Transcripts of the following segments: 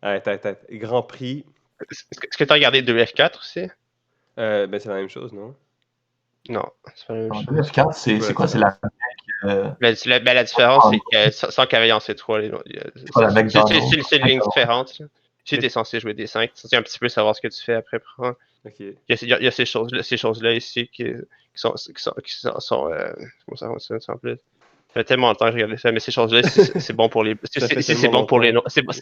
Arrête. Grand Prix, Est-ce que tu as regardé 2F4 aussi? ben c'est la même chose, non? Non, c'est pas la même En chose. F4, C'est quoi c'est la quoi? C'est la différence? La différence, c'est que sans cavalier en C3, c'est pas la McDonald's. c'est une ligne différente. Si tu es censé jouer des 5, tu sais un petit peu savoir ce que tu fais après prendre. Ok. Il y a ces choses-là ici qui comment ça fonctionne en plus? Ça fait tellement longtemps que j'ai regardé ça, mais ces choses-là, c'est bon pour les. Ça fait Si c'est tellement bon pour les longtemps. noirs,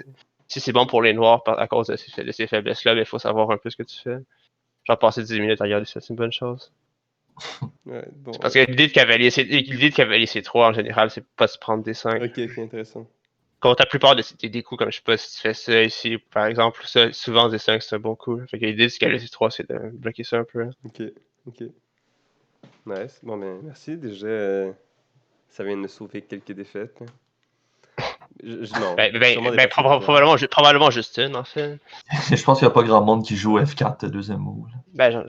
si c'est bon pour les noirs à cause de ces faiblesses-là, il faut savoir un peu ce que tu fais. Genre passer 10 minutes à regarder ça, c'est une bonne chose. Ouais, bon, Parce que l'idée de cavalier C3 en général, c'est pas se prendre des 5. ok, intéressant. Contre la plupart des coups, comme je sais pas si tu fais ça ici, par exemple, ça, souvent des 5 c'est un bon coup. Fait que l'idée du cavalier C3, c'est de bloquer ça un peu. Ok. Nice. Bon, ben, merci. Déjà, ça vient de me sauver quelques défaites, là. Non, sûrement des parties différentes. Probablement juste une, en fait. Je pense qu'il n'y a pas grand monde qui joue F4 deuxième mot.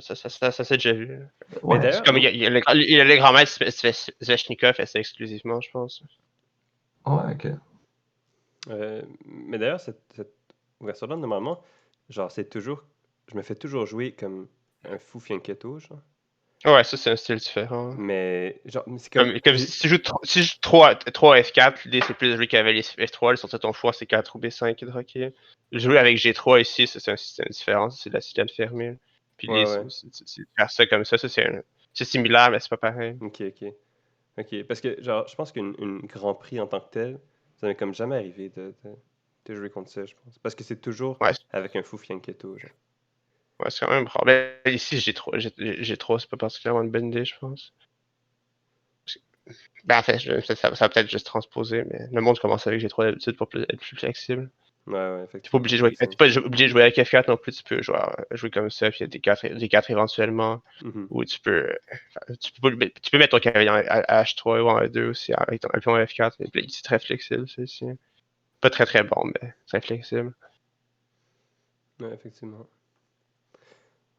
Ça s'est déjà vu. Mais Ouais. C'est d'ailleurs, comme il y a le grand maître Sveshnikov fait ça exclusivement, je pense. Ouais, ok. mais d'ailleurs, cette ouverture-là, normalement, genre, c'est toujours. Je me fais toujours jouer comme un fou fianchetto, genre. Ouais, ça c'est un style différent. Mais, genre, mais c'est comme. Comme si tu joues 3 F4, l'idée c'est plus de jouer cavalier F3, le sortir ton choix c'est 4 ou B5 qui est droqué. Jouer avec G3 ici, c'est un système différent, c'est de la système fermée. Puis Ouais, l'idée ouais. c'est de faire ça comme ça, c'est similaire mais c'est pas pareil. Ok. Parce que, genre, je pense qu'une Grand Prix en tant que tel, ça m'est comme jamais arrivé de jouer contre ça, je pense. Parce que c'est toujours Ouais, avec un fou fianchetto, genre. ouais c'est quand même rare. Mais ici G3 c'est pas particulièrement une bonne idée je pense. Ben en fait, ça va peut-être juste transposer, mais le monde commence avec G3 d'habitude pour être plus flexible. Ouais, T'es pas effectivement, obligé de ça jouer, fait t'es sens. pas obligé de jouer avec F4 non plus, tu peux jouer comme ça, puis il y a des 4 éventuellement, Mhm. ou tu peux mettre ton cavalier en H3 ou en E2 aussi, avec ton pion F4, mais c'est très flexible, c'est aussi. Pas très très bon, mais très flexible. Ouais, effectivement.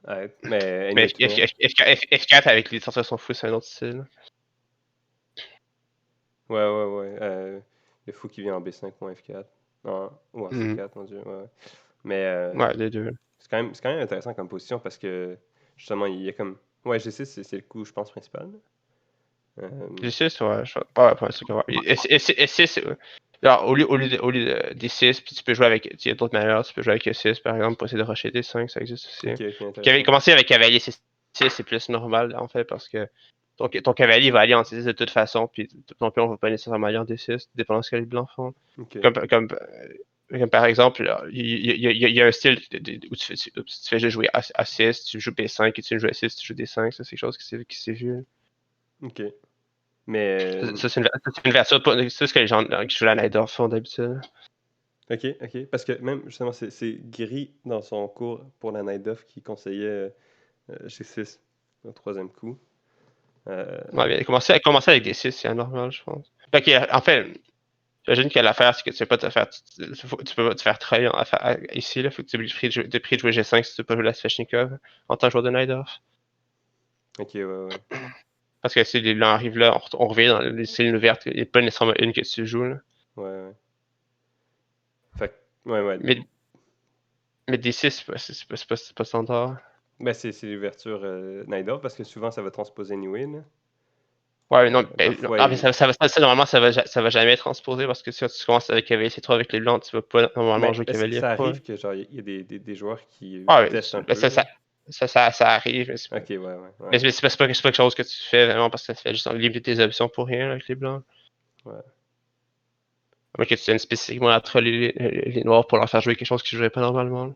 Ouais, mais Mais anyway, toi. F4 avec les sorties sont fous, c'est un autre style. Ouais. Le fou qui vient en B5 ou en F4. Ou en Mhm. C4, mon Dieu. Ouais. Mais Ouais, les deux. c'est quand même intéressant comme position parce que justement, il y a comme. Ouais, G6, c'est le coup, je pense, principal. D6, ouais, c'est correct. Et6, alors, au lieu de D6, puis tu peux jouer avec, il y a d'autres manières, tu peux jouer avec E6 par exemple, pour essayer de rusher D5, ça existe aussi. Ok, intéressant. Commencer avec cavalier C6, c'est plus normal en fait, parce que ton cavalier va aller en C6 de toute façon, puis ton pion va pas nécessairement aller en D6, dépendant de ce que les blancs font. Ok. Comme par exemple, il y a un style où tu fais juste jouer A6, tu joues B5, et tu joues A6, tu joues D5, ça c'est quelque chose qui s'est vu. Ok. Mais. C'est une version, c'est ce que les gens qui jouent la Najdorf font d'habitude. Ok. Parce que même, justement, c'est Gris dans son cours pour la Night Off qui conseillait G6 au troisième coup. Ouais, mais commencer avec des 6, c'est anormal, je pense. Fait que, en fait, j'imagine que l'affaire, c'est que tu peux pas te faire, tu peux pas te faire trahir ici, là. Faut que tu es pris de jouer G5 si tu veux pas jouer la Sveshnikov en tant que joueur de Najdorf. Ok, ouais. Parce que si les blancs arrivent là, on revient dans les cellules ouvertes, il n'y a pas nécessairement une que tu joues, là. Ouais. Fait ouais. Mais, mais D6, c'est pas standard. Ben, c'est l'ouverture Night Off parce que souvent ça va transposer anyway, là. Ouais, non, non. Parfois, Ah, mais normalement, ça va jamais être transposé parce que si tu commences avec cavalier C3 avec les blancs, tu vas pas normalement mais jouer est-ce que cavalier ça F3. arrive que genre il y a des joueurs qui Ah, ouais, testent un mais peu, là? ça arrive, Ok, ouais. mais c'est pas quelque chose que tu fais vraiment parce que ça fait juste limiter tes options pour rien là, avec les blancs. Ouais. À moins que tu tiennes spécifiquement à troller les noirs pour leur faire jouer quelque chose qu'ils joueraient pas normalement, là.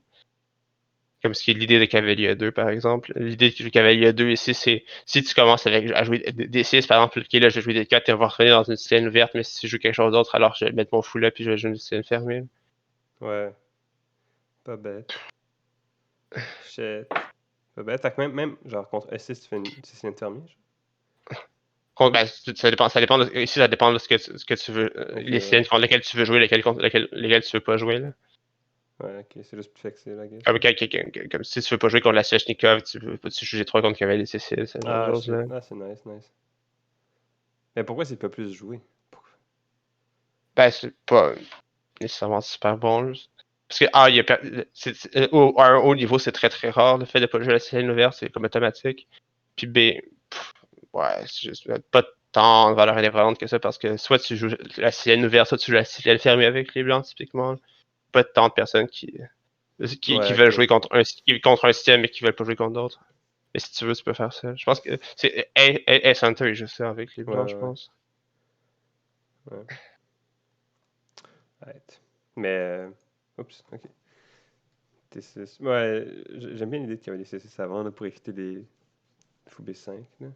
Comme ce qui est l'idée de cavalier A2, par exemple. L'idée de cavalier A2 ici, c'est si tu commences à jouer D6, par exemple, ok, là, je vais jouer D4 et on va revenir dans une scène ouverte, mais si je joue quelque chose d'autre, alors je vais mettre mon fou là puis je vais jouer une scène fermée. Ouais. Pas bête. Shit. Pas bête. Fait que même genre contre S6, tu fais une CCN fermée, genre? Ben, ça dépend ici, ça dépend de ce que tu veux, Ok, les scènes contre lesquelles tu veux jouer, lesquelles tu veux pas jouer, là. Ouais, ok, c'est juste plus flexible, I guess. Comme si tu veux pas jouer contre la Sveshnikov, tu veux pas juger 3 contre cavalier C6, ce genre de Ah, shit. choses-là. Ah, c'est nice. Mais pourquoi c'est pas plus joué? Ben, c'est pas nécessairement super bon, juste. Parce que A, à un haut niveau, c'est très très rare. Le fait de ne pas jouer la cylène ouverte, c'est comme automatique. Puis B, ouais, c'est juste pas tant de valeur indépendante que ça parce que soit tu joues la cylène ouverte, soit tu joues la cylène fermée avec les blancs, typiquement. Pas tant de personnes qui veulent jouer contre un système mais qui veulent pas jouer contre d'autres. Mais si tu veux, tu peux faire ça. Je pense que c'est A-Center, il joue ça avec les blancs, je pense. Ouais. Right. Mais. Oups, ok. T6. Ouais, j'aime bien l'idée de cavalier C6 avant là, pour éviter les fou B5. Là.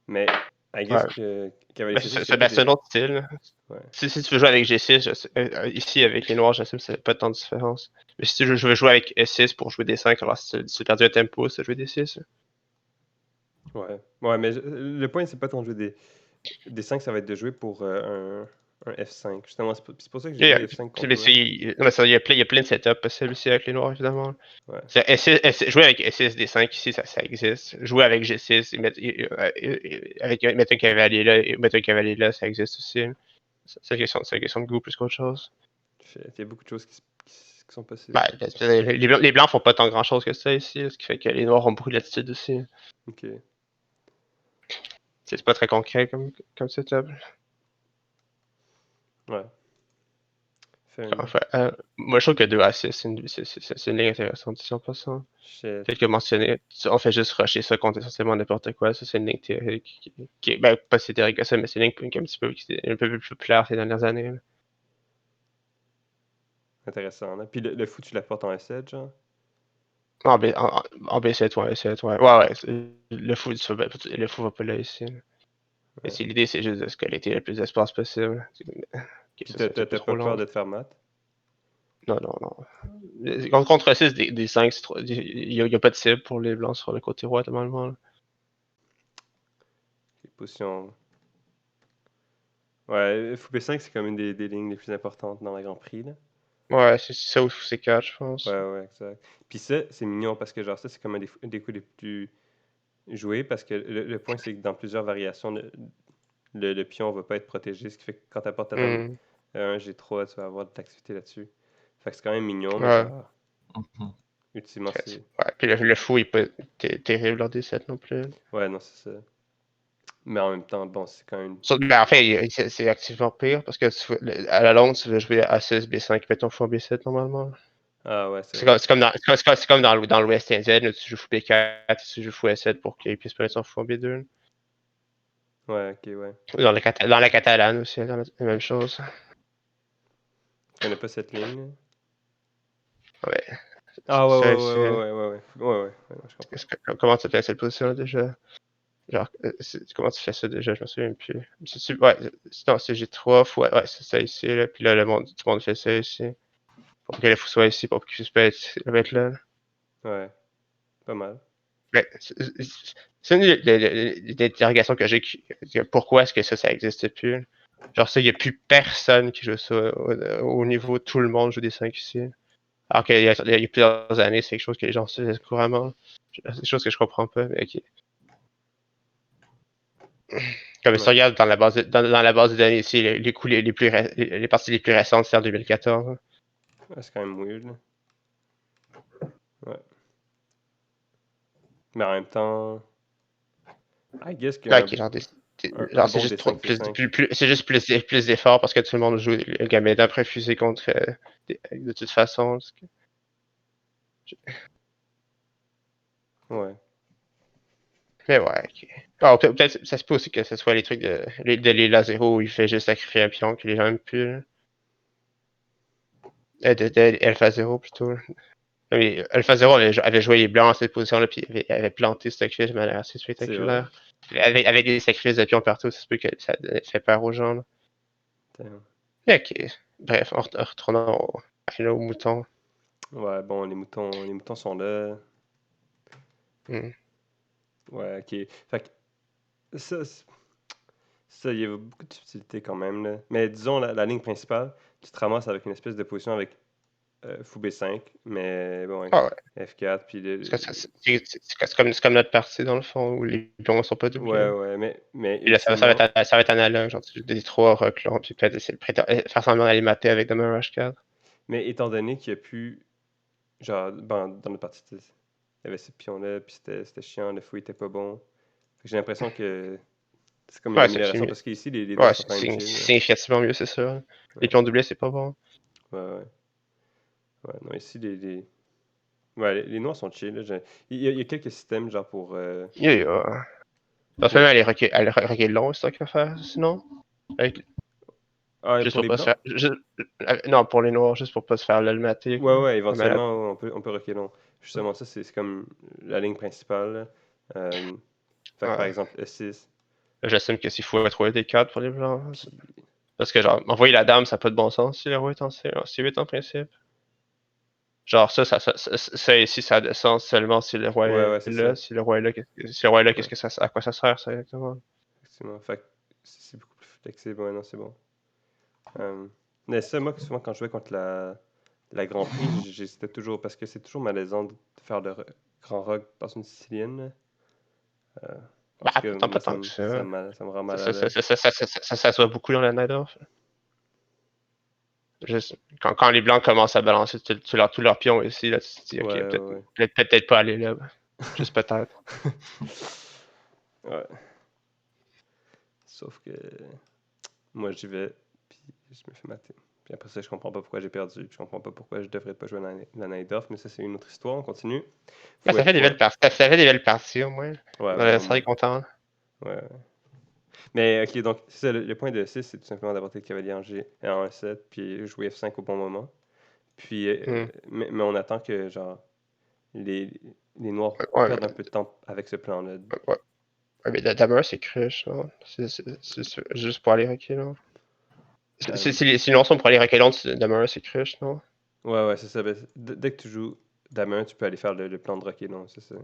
Mais, I guess que cavalier C6. C'est un autre style. Ouais. Si tu veux jouer avec G6, ici avec les noirs, j'assume que c'est pas tant de différence. Mais si tu veux jouer avec S6 pour jouer D5, alors si tu perds un tempo, c'est jouer D6. Ouais, mais le point, c'est pas tant de jouer des 5, ça va être de jouer pour un F5. Justement, c'est pour ça que j'ai joué F5 contre il y a plein de setups possibles aussi avec les noirs, évidemment. Ouais. Jouer avec S6, D5 ici, ça existe. Jouer avec G6 et mettre un cavalier là, et mettre un cavalier là, ça existe aussi. C'est une question de goût plus qu'autre chose. Il y a beaucoup de choses qui sont possibles. Ben, les blancs font pas tant grand chose que ça ici, ce qui fait que les noirs ont beaucoup de latitude aussi. Ok. C'est pas très concret comme setup. Ouais. Enfin, moi, je trouve que 2 à 6, c'est une ligne intéressante, si on passe ça. Tel que mentionné, on fait juste rusher ça contre essentiellement n'importe quoi. Ça, c'est une ligne théorique qui est, ben, pas si théorique que ça, mais c'est une ligne qui est un peu plus populaire ces dernières années. Là. Intéressant. Là. Puis le fou, tu l'apportes en S7, genre? En B7 ou en S7, ouais. Ouais. Le fou va pas là ici. Ouais. L'idée, c'est juste de squeletter le plus d'espace possible. T'as pas peur de te faire mat? Non. Contre 6 des 5, il n'y a pas de cible pour les blancs sur le côté roi, normalement. Les positions. Ouais, fou B5, c'est comme une des lignes les plus importantes dans le Grand Prix, là. Ouais, c'est ça ou c'est 4, je pense. Ouais, exact. Puis ça, c'est mignon parce que, genre, ça, c'est comme un des coups les plus joués parce que le point, c'est que dans plusieurs variations, le pion va pas être protégé, ce qui fait que quand tu apportes ta dame 1 G3, tu vas avoir de l'activité là-dessus. Fait que c'est quand même mignon, mais genre. Ultimement, c'est. Ouais, puis le fou, il peut être terrible lors des 7 non plus. Ouais, non, c'est ça. Mais en même temps, bon, c'est quand même. En fait, c'est activement pire parce que à la longue, tu veux jouer A6, B5, mets ton fou en B7 normalement. Ah ouais, c'est comme dans l'Ouest indien, là, tu joues fou B4, tu joues fou S7 pour qu'il puisse mettre son fou en B2. Ouais, ok, ouais. Dans la catalane aussi, la même chose. Tu connais pas cette ligne? Ouais. Ah ouais, je comprends. Comment tu fais cette position déjà? Genre, comment tu fais ça déjà? Je me souviens plus. Ouais, non, c'est G3, ouais, c'est ça ici, là. Puis là, tout le monde fait ça ici. Pour que le fou soit ici, pour qu'il puisse pas être là. Ouais, pas mal. C'est une des interrogations que j'ai. Pourquoi est-ce que ça existe plus? Genre, ça, il n'y a plus personne qui joue ça au niveau tout le monde joue des 5 ici. Alors qu'il y a plusieurs années, c'est quelque chose que les gens se faisaient couramment. C'est quelque chose que je comprends pas, mais ok. Comme si tu regardes dans la base de données ici, les coups les parties les plus récentes, c'est en 2014. Ouais, c'est quand même weird, là. Ouais. Mais en même temps. I guess que. C'est juste plus d'efforts parce que tout le monde joue le Gameda préfusé contre de toute façon. Ouais. Mais ouais, ok. Alors, peut-être ça se peut aussi que ce soit les trucs de l'île 0 où il fait juste sacrifier un pion que les gens aiment plus. De Alpha 0 plutôt. Mais Alpha 0 avait joué les blancs à cette position-là, puis il avait planté ce sacrifice de manière assez spectaculaire. Avec des sacrifices de pions partout, ça se peut que ça fait peur aux gens. Ok. Bref, retournons aux moutons. Ouais, bon, les moutons sont là. Ouais, ok. Fait que ça, il y a beaucoup de subtilité quand même, là. Mais disons, la ligne principale, tu te ramasses avec une espèce de position avec fou B5, mais bon, F4, puis c'est comme notre partie, dans le fond, où les pions ne sont pas doublés. Ouais, mais là, ça va être analogue, genre des 3 reclons, puis peut-être essayer de faire semblant d'aller mater avec Demain Rush 4. Mais étant donné qu'il y a plus. Genre, dans notre partie, il y avait ces pions-là, puis c'était chiant, le fouet était pas bon. J'ai l'impression que c'est comme une Ouais, c'est amélioration mieux. parce qu'ici, les noirs Ouais, sont quand même c'est chill. significativement mieux, c'est ça. Les Ouais, pions doublés, c'est pas bon. ouais. Non, ici, Ouais, les noirs sont chill. Il y a quelques systèmes, genre pour. Parce que pour... même aller rocker long, c'est ça qu'il va faire, sinon? Avec... Ah, Juste pour pour les pas se blancs? faire. Non, pour les noirs, juste pour pas se faire le mater. Ouais, Pas malade. éventuellement, ouais, on peut rocker long. Justement, ça, c'est comme la ligne principale. Là. Fait que par Ouais. exemple, E6. J'assume que s'il faut trouver des 4 pour les blancs. Puis... Parce que, genre, envoyer la dame, ça n'a pas de bon sens si le roi est en C8 en principe. Genre, ça ici, ça a de sens seulement si le roi Ouais, est c'est ça. là. Si le roi est là, si le roi est là, Ouais, à quoi ça sert, ça, exactement? effectivement. Fait que c'est beaucoup plus flexible. Ouais, non, c'est bon. Mais ça, moi, souvent, quand je jouais contre la Grand Prix, j'hésitais toujours parce que c'est toujours malaisant de faire le grand rock dans une Sicilienne. En Bah, tout cas, pourtant moi, pas tant que ça. ça me rend mal à Ça l'aise. se voit beaucoup dans la Night Off. Juste, quand les blancs commencent à balancer tous leurs pions ici, là, tu te dis, ok, Ouais. peut-être pas aller là. Juste peut-être. Ouais. Sauf que moi, j'y vais, puis je me fais mater. Puis après ça, je comprends pas pourquoi j'ai perdu, puis je comprends pas pourquoi je devrais pas jouer la Night Off, mais ça, c'est une autre histoire. On continue. Ouais, Fouet 3. ça fait des belles parties au moins. Ouais, Dans la au série moins. content. Ouais. Mais ok, donc, c'est ça, le point de 6, c'est tout simplement d'apporter le cavalier en G en 1-7, puis jouer F5 au bon moment. Puis, Hmm. mais on attend que, genre, les, les noirs Ouais, perdent un peu de temps avec ce plan-là. ouais. Ouais, mais Damer, c'est crush, là. C'est juste pour aller hacker, là. Euh, Si les noirs sont pour aller hacker l'autre, Damer, c'est crush, non? ouais, c'est ça. Ben, dès que tu joues Dame 1, tu peux aller faire le plan de rocket, non, c'est ça.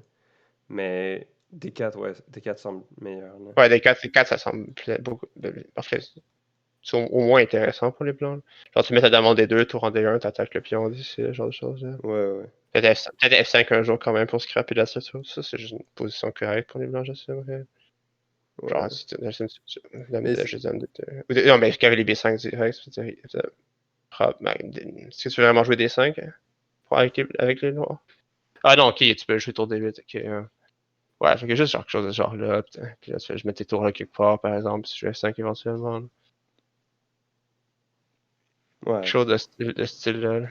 Mais D4, ouais, D4 semble meilleur. Là. Ouais, des 4 ça semble beaucoup. En fait, c'est au moins intéressant pour les blancs. Genre, tu mets ta dame en D2, tour en D1, t'attaques le pion d'ici, ce genre de choses, là. Ouais. Peut-être F5 un jour quand même pour scraper la structure. Ça, c'est juste une position correcte pour les blancs, j'assumerais. Genre, Ouais. si tu dame Mais de juste dame de. Non, mais cavalier B5 direct, est-ce que tu veux vraiment jouer D5 avec les noirs? Ah non, ok, tu peux jouer tour D8, ok. Ouais, fait que juste genre quelque chose de ce genre là, puis là, tu fais, je mets tes tours là quelque part, par exemple, si je fais F5 éventuellement. Quelque ouais, chose de style là.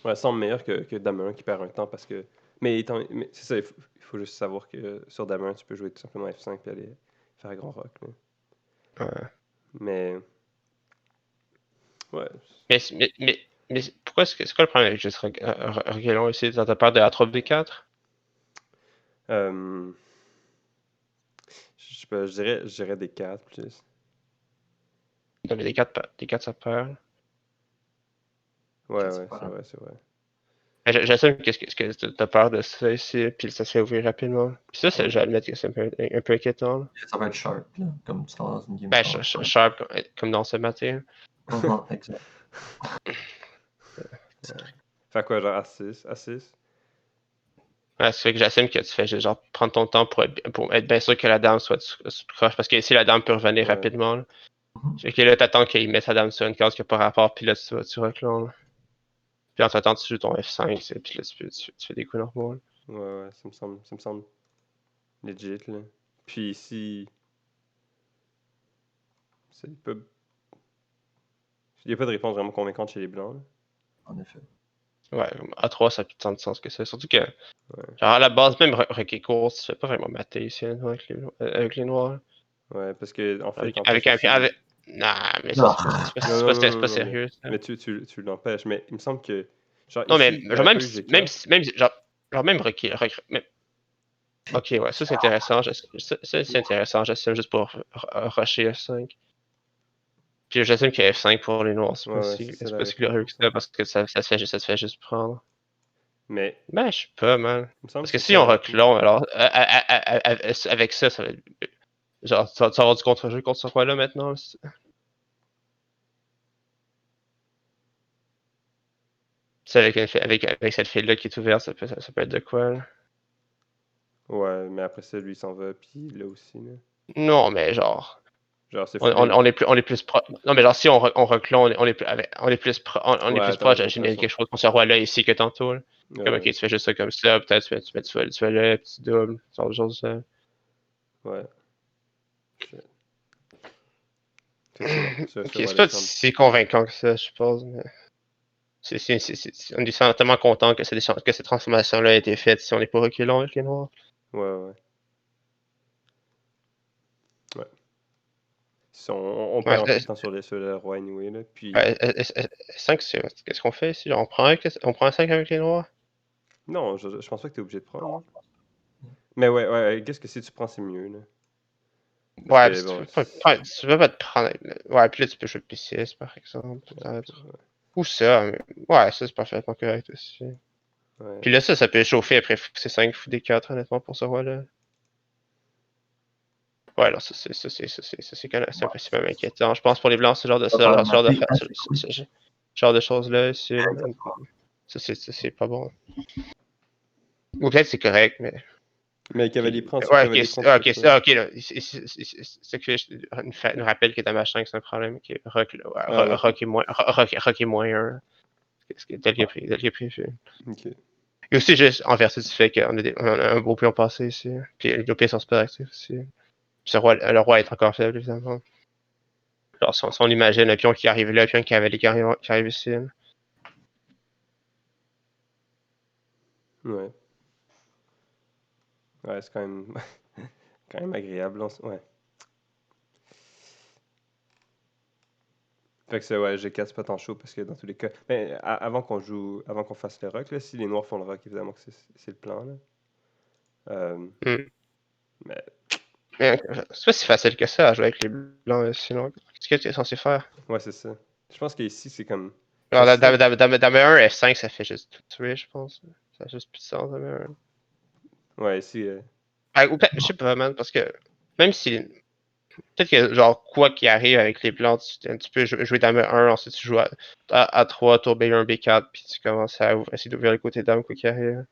ouais, semble meilleur que Dame 1 qui perd un temps parce que. Mais c'est ça, il faut juste savoir que sur Dame 1, tu peux jouer tout simplement F5 puis aller faire grand rock. Là. Ouais. Mais. Ouais. Mais pourquoi c'est quoi le problème avec juste Reguelon ici? T'as peur de A3B4? Euh, je sais pas, je dirais des 4 plus. Non, mais des 4 ça peur. Ouais, C'est pas c'est grave. vrai, c'est vrai. J'assume que t'as peur de ça ici, puis ça se fait ouvrir rapidement. Puis ça, Ouais. je vais admettre que c'est un peu inquiétant. Là. Ça va être sharp, là, comme tu dans une game Ben, contre. sharp comme dans ce matin. Exact. Fait quoi, genre A6? A6? Ouais, ça fait que j'assume que tu fais juste genre prendre ton temps pour être bien sûr que la dame soit sous croche. Parce que ici, la dame peut revenir Ouais. rapidement. Là. Mhm. Fait que là, t'attends qu'il mette sa dame sur une case qui n'a pas rapport, puis là, tu reclons. Là. Puis en t'attendant, tu joues ton F5, puis là, tu fais des coups normaux. Là. Ouais, ça me semble legit, là. Puis ici, il n'y a pas de réponse vraiment convaincante chez les Blancs, là. En effet. Ouais, à 3 ça a plus tant de sens que ça. Surtout que, Ouais. genre, à la base, même Rocky Court, tu fais pas vraiment mater ici hein, avec les noirs. Là. Ouais, parce que en fait, Avec t'empêches un. aussi les. Non, mais ça, Ah. Non, c'est pas non, mais, sérieux. Ça. mais tu l'empêches. Mais il me semble que, genre, Non, mais ici, il genre, n'aurait pas eu GK. même Ok, ouais, ça c'est intéressant. Ça, c'est intéressant. J'assume juste pour rusher F5. Puis j'assume que F5 pour les noirs, Ouais, c'est ça c'est la pas si réponse, il glorieux me que ça semble. parce que ça te fait juste prendre. Mais Ben, je sais pas, man. il me semble Parce que que c'est si ça on la réponse. reculons, alors, avec ça, ça va être. Genre, tu vas avoir du contre-jeu contre ce roi-là maintenant. C'est avec cette fille-là qui est ouverte, ça peut être de quoi, là. Ouais, mais après ça, lui, il s'en va, puis là aussi, là. Non, mais genre. Genre, c'est On est plus proche. Non, mais genre, si on recule, on est plus Ouais, t'as proche raison, de t'as générer raison. quelque chose pour ce roi-là ici que tantôt. Là. Comme, ok, Ouais, tu fais juste ça comme ça, peut-être tu fais le petit double, ce genre de choses. ouais. Effectivement, Ok, ce c'est roi-là pas semble. si convaincant que ça, je pense. Mais... on est tellement content que cette transformation-là a été faite si on n'est pas reculant avec les noirs. Ouais. Si on Ouais, perd un peu de temps sur le roi anyway, là. Puis, 5, qu'est-ce qu'on fait ici? On prend un 5 avec les noirs? non, je pense pas que t'es obligé de prendre, non? Mais ouais, qu'est-ce que si tu prends, c'est mieux, là. Parce Ouais, que, parce que bon, tu peux pas te prendre. Ouais, puis là, tu peux jouer P6 par exemple, peut-être. Ou ça, mais... ouais, ça c'est parfaitement correct aussi. ouais. Puis là, ça peut chauffer après C5 ou D4, honnêtement, pour ce roi-là. Ouais, non, c'est quand même c'est un peu même inquiétant. Je pense pour les blancs, ce genre de, Ça va faire ma fille. Ah, c'est cool. ce genre de choses-là, c'est pas bon. Ou peut-être c'est correct, mais. Mais cavalier prend, Ouais, cavalier prend, tu fais ok, quoi? ok, là. C'est que nous rappelle que ta machin, c'est un problème. Que Rock, là, ouais, Ah ouais, Rock est moins 1. Tel que prévu. ok. Et aussi, juste en vertu du fait qu'on a un beau pion passé ici. Puis les pions sont super actifs aussi. Puis le roi est encore faible, évidemment. Alors, si on imagine un pion qui arrive là, puis un cavalier qui arrive ici. Ouais. Ouais, c'est quand même, quand même agréable. Ouais. Fait que c'est, ouais, G4, c'est pas tant chaud parce que dans tous les cas. Mais avant qu'on fasse le rock, là, si les noirs font le rock, évidemment que c'est le plan, là. Hmm. Mais, Mais c'est pas si facile que ça à jouer avec les blancs, sinon. Qu'est-ce que tu es censé faire? ouais, c'est ça. Je pense qu'ici, c'est comme. Alors, Parce que sinon, dame 1, F5, ça fait juste tout tuer, je pense. Ça a juste plus de sens, dame 1. ouais, ici. Ah, ou je sais pas, man, parce que même si. Peut-être que, genre, quoi qu'il arrive avec les blancs, tu peux jouer dame 1, ensuite tu joues à 3, tour B1, B4, puis tu commences à essayer d'ouvrir le côté dame, quoi qu'il arrive.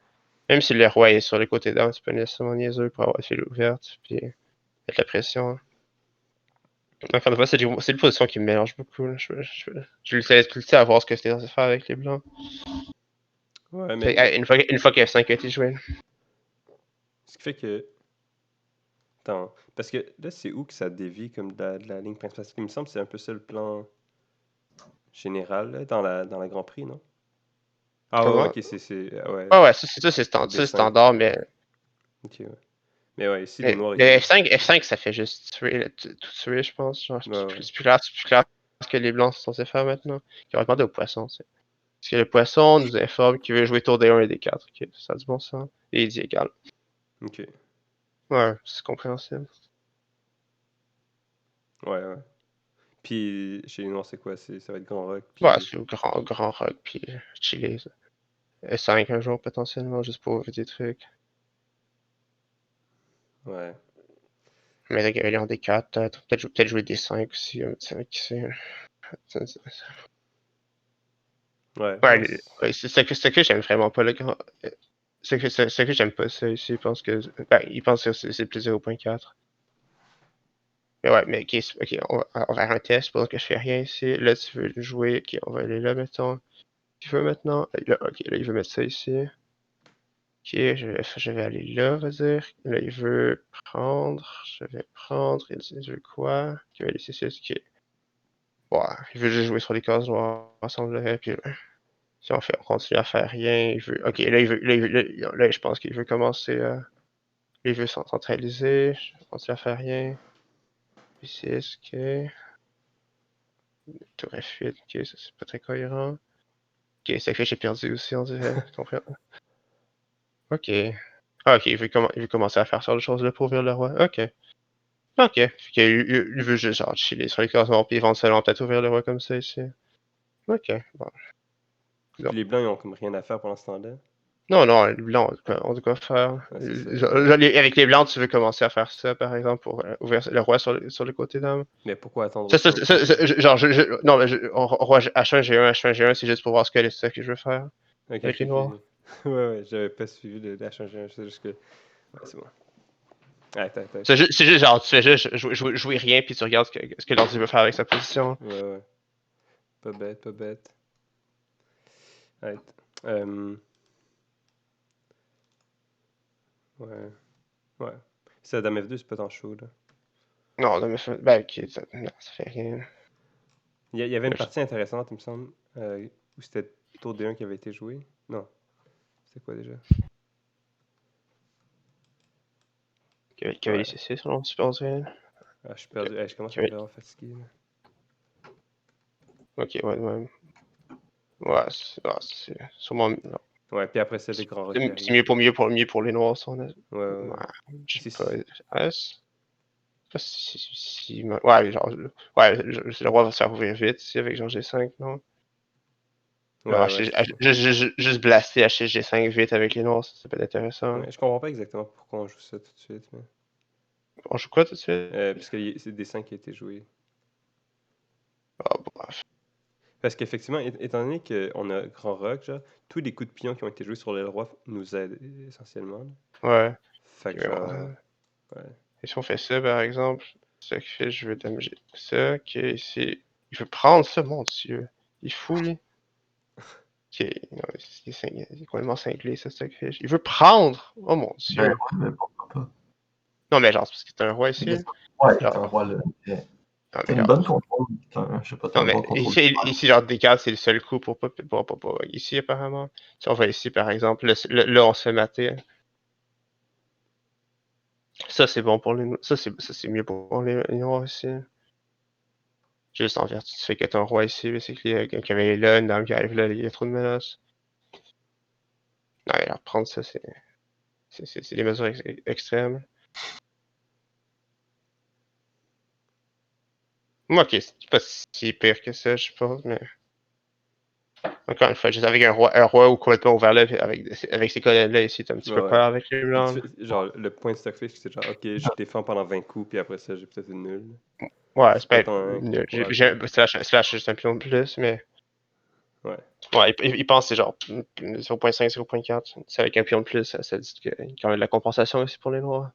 Même si le roi est sur le côté dame, c'est pas nécessairement niaiseux pour avoir fait l'ouverte, puis mettre la pression. Encore une fois, c'est une position qui me mélange beaucoup. Là. Je lui laisse tout le temps à voir ce que c'était censé faire avec les blancs. Ouais, mais. Une fois que F5 a été joué. Ce qui fait que. Attends. Parce que là, c'est où que ça dévie comme de la ligne principale? Parce qu'il me semble que c'est un peu ça le plan général, là, dans la Grand Prix, non? Ah ouais, Comment? ok, ouais. Ouais, c'est B5. standard, mais, Ok, ouais. Mais ouais, ici, les noirs, le F5, ça fait juste tuer, tout tuer, je pense. Genre, Ouais. c'est plus clair ce que les blancs sont censés faire maintenant. Il aurait demandé au poisson, tu sais. Parce que le poisson nous informe qu'il veut jouer tour D1 et D4. Ok, ça a du bon sens. Et il dit égal. Ok. Ouais, c'est compréhensible. Ouais. Puis chez les noirs, c'est quoi? Ça va être Grand Rock, Ouais, puis... c'est grand rock, puis chiller. S5 un jour potentiellement, juste pour ouvrir des trucs. Ouais. Mais le cavalier en D4, peut-être jouer D5 aussi, qui sait. Ouais. Ouais, Non, c'est que j'aime vraiment pas le grand. C'est que j'aime pas ça ici. Il pense que. Ben, il pense que c'est plus 0.4. Mais ouais, mais ok, on va faire un test pendant que je fais rien ici. Là, tu veux jouer. Ok, on va aller là, mettons. Tu veux maintenant. Là, ok, là, il veut mettre ça ici. Ok, je vais aller là, on va dire. Là, il veut prendre. Je vais prendre. Il veut quoi? Il va laisser ça. Ok. Ouais, il veut juste jouer sur les cases noires, semblerait. Puis si on continue à faire rien, il veut. Ok, là, je pense qu'il veut commencer à. Il veut centraliser. Je continue à faire rien. Puis 6, ok. Tour F8, ok, ça c'est pas très cohérent. Ok, ça fait que j'ai perdu aussi, on dirait. Tu comprends? Ok. Ah, ok, il veut commencer à faire ça, les choses là pour ouvrir le roi. Ok. Ok. Fait il veut juste genre chiller sur les cases noires, puis éventuellement peut-être ouvrir le roi comme ça ici. Ok, bon. Non. puis les blancs, ils ont comme rien à faire pendant ce temps-là. Non, non, les blancs, on a de quoi faire. Ouais, c'est ça. Avec les blancs, tu veux commencer à faire ça, par exemple, pour ouvrir le roi sur le côté d'âme. Mais pourquoi attendre aussi longtemps? Genre, non, mais roi H1, G1, H1, G1, c'est juste pour voir ce que je veux faire Ok, avec les noirs. Ouais, j'avais pas suivi de la changer, c'est juste que... Ouais, c'est bon. Attends. C'est juste genre, tu fais juste jouer rien, puis tu regardes ce que l'ordi veut faire avec sa position. Ouais. Pas bête. Ouais. Ouais. Ça, Dame F2, c'est pas tant chaud, là. Non, non, mais ben, ok, non, ça fait rien. Il y avait une partie intéressante, il me semble, où c'était tour D1 qui avait été joué. Non. C'était quoi déjà? Cavalier C6, non, super duel. Ah, je suis perdu. Je commence à Ok. être vraiment fatigué, là. Ok, ouais. Ouais, c'est sûrement. Non. Ouais, puis après ça, les grands rocs qui C'est arrivent. mieux pour les noirs, ça, on a. Ouais. Ouais, je sais C'est- pas. Ouais, pas ouais, genre. Ouais, le roi va se faire ouvrir vite ici avec genre G5, non? Genre, Ouais, c'est ça. juste blaster HG5 vite avec les noirs, ça peut être intéressant. Ouais, je comprends pas exactement pourquoi on joue ça tout de suite, mais... On joue quoi tout de suite? Puisque c'est des 5 qui a été joué. Ah, bon, bref. Parce qu'effectivement, étant donné qu'on a Grand Rock, genre, tous les coups de pion qui ont été joués sur l'aile roi nous aident essentiellement. Là. Ouais. Fait Ok, que genre... Ouais. Et si on fait ça, par exemple, ça qui fait, je veux damager ça, ok, ici. Il veut prendre ça, mon dieu. Il est fou, lui. Ok, non, c'est complètement cinglé, ça, Stockfish. Il veut prendre! Oh mon dieu. Ben ouais, mais pourquoi pas. Non, mais genre, c'est parce que c'est un roi ici. Ouais, Genre, t'as un roi là. non, T'as mais une genre, bonne contrôle. Je sais pas, t'as non, un mais bon contrôle. ici, genre, des cartes, c'est le seul coup pour pas, ici, apparemment. Si on va ici, par exemple, là, on se fait mater. Ça, c'est bon pour les, ça, c'est mieux pour les noirs ici. Juste en vertu du fait que t'as un roi ici, mais c'est qu'il y a un cavalier là, une dame qui arrive là, il y a trop de menaces. Non, mais alors, prendre ça, c'est des mesures extrêmes. Moi, ok, c'est pas si pire que ça, je pense, mais. Encore une fois, juste avec un roi ou complètement ouvert là, avec ces colonnes-là ici, t'as un petit peu Ouais. peur avec les blancs. Genre, le point de Stockfish, c'est genre, ok, je défends pendant 20 coups, puis après ça, j'ai peut-être une nulle. Ouais, c'est Pas pas. tant J'ai slash juste un pion de plus, mais. Ouais. Ouais, il pense que c'est genre 0.5, 0.4. C'est avec un pion de plus, ça dit qu'il y a quand même de la compensation aussi pour les noirs.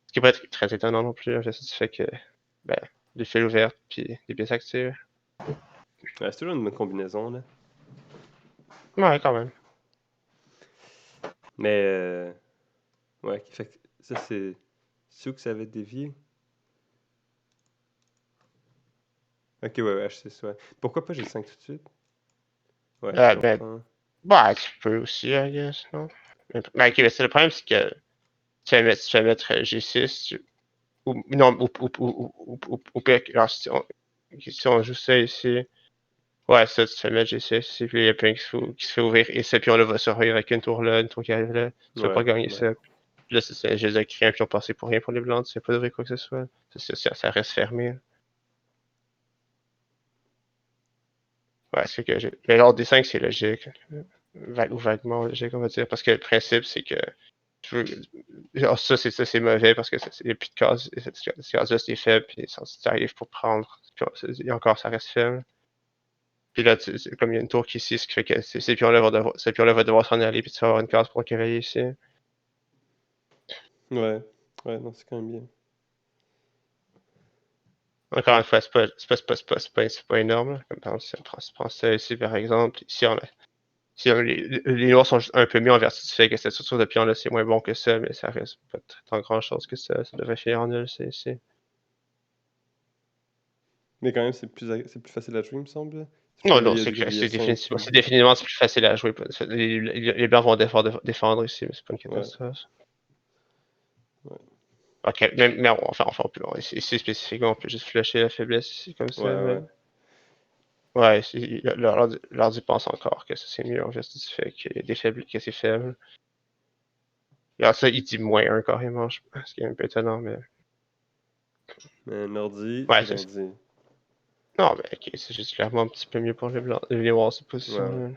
Ce qui peut être très étonnant non plus, ça fait que. Ben, des fils ouvertes, puis des pièces actives. Ouais, c'est toujours une bonne combinaison, là. Ouais, quand même. Mais, ouais, fait que ça, c'est sûr que ça avait dévié. Ok, ouais, H6, ouais. Pourquoi pas G5 tout de suite? Ouais, je Ben, comprends. bah, tu peux aussi, I guess, non? Mais ok, mais c'est le problème, c'est que tu vas mettre G6, ou non, ou pire, alors, si on joue ça ici, ouais, ça, tu fais mettre G6 ici, puis il y a plein qui se fait ouvrir, et ce pion-là va se ouvrir avec une tour là, une tour qui arrive là, tu vas pas gagner ça. Puis là, c'est juste de créer un pion passé pour rien pour les blancs, tu fais pas ouvrir quoi que ce soit. Ça reste fermé. Ouais, c'est que j'ai. Mais l'ordre des 5, c'est logique. Ou vaguement logique, on va dire. Parce que le principe, c'est que tu veux. Genre, c'est mauvais parce que il n'y a plus de cases. Cette case-là, c'est faible, puis tu arrives pour prendre. Et encore, ça reste faible. Puis là, comme il y a une tour qui ici, ce qui fait que ces pions-là va devoir s'en aller, puis tu vas avoir une case pour un cavalier ici. Ouais, non, c'est quand même bien. Encore une fois, c'est pas énorme. Comme par exemple, si on prend ça ici, par exemple, ici, si les noirs sont juste un peu mieux en vertu du fait que cette structure de pion là c'est moins bon que ça, mais ça reste pas tant grand chose que ça. Ça devrait finir en nul, c'est ici. Mais quand même, c'est plus facile à jouer, il me semble. Non, Là, il non, y a des variations c'est définitivement plus facile à jouer. Les blancs vont défendre ici, mais c'est pas une Ouais. catastrophe. Ouais. Ok, mais enfin, ici spécifiquement, on peut juste flusher la faiblesse ici comme ça. Ouais. Ouais, l'ordi pense encore que ça c'est mieux en vertu du fait qu'il y a des faibles, que c'est faible. Et alors ça, il dit -1 carrément, ce qui est un peu étonnant, mais. Mais un ordi, Ouais, c'est l'ordi. non, mais ok, c'est juste clairement un petit peu mieux pour les blancs, les noirs, cette Ouais. position.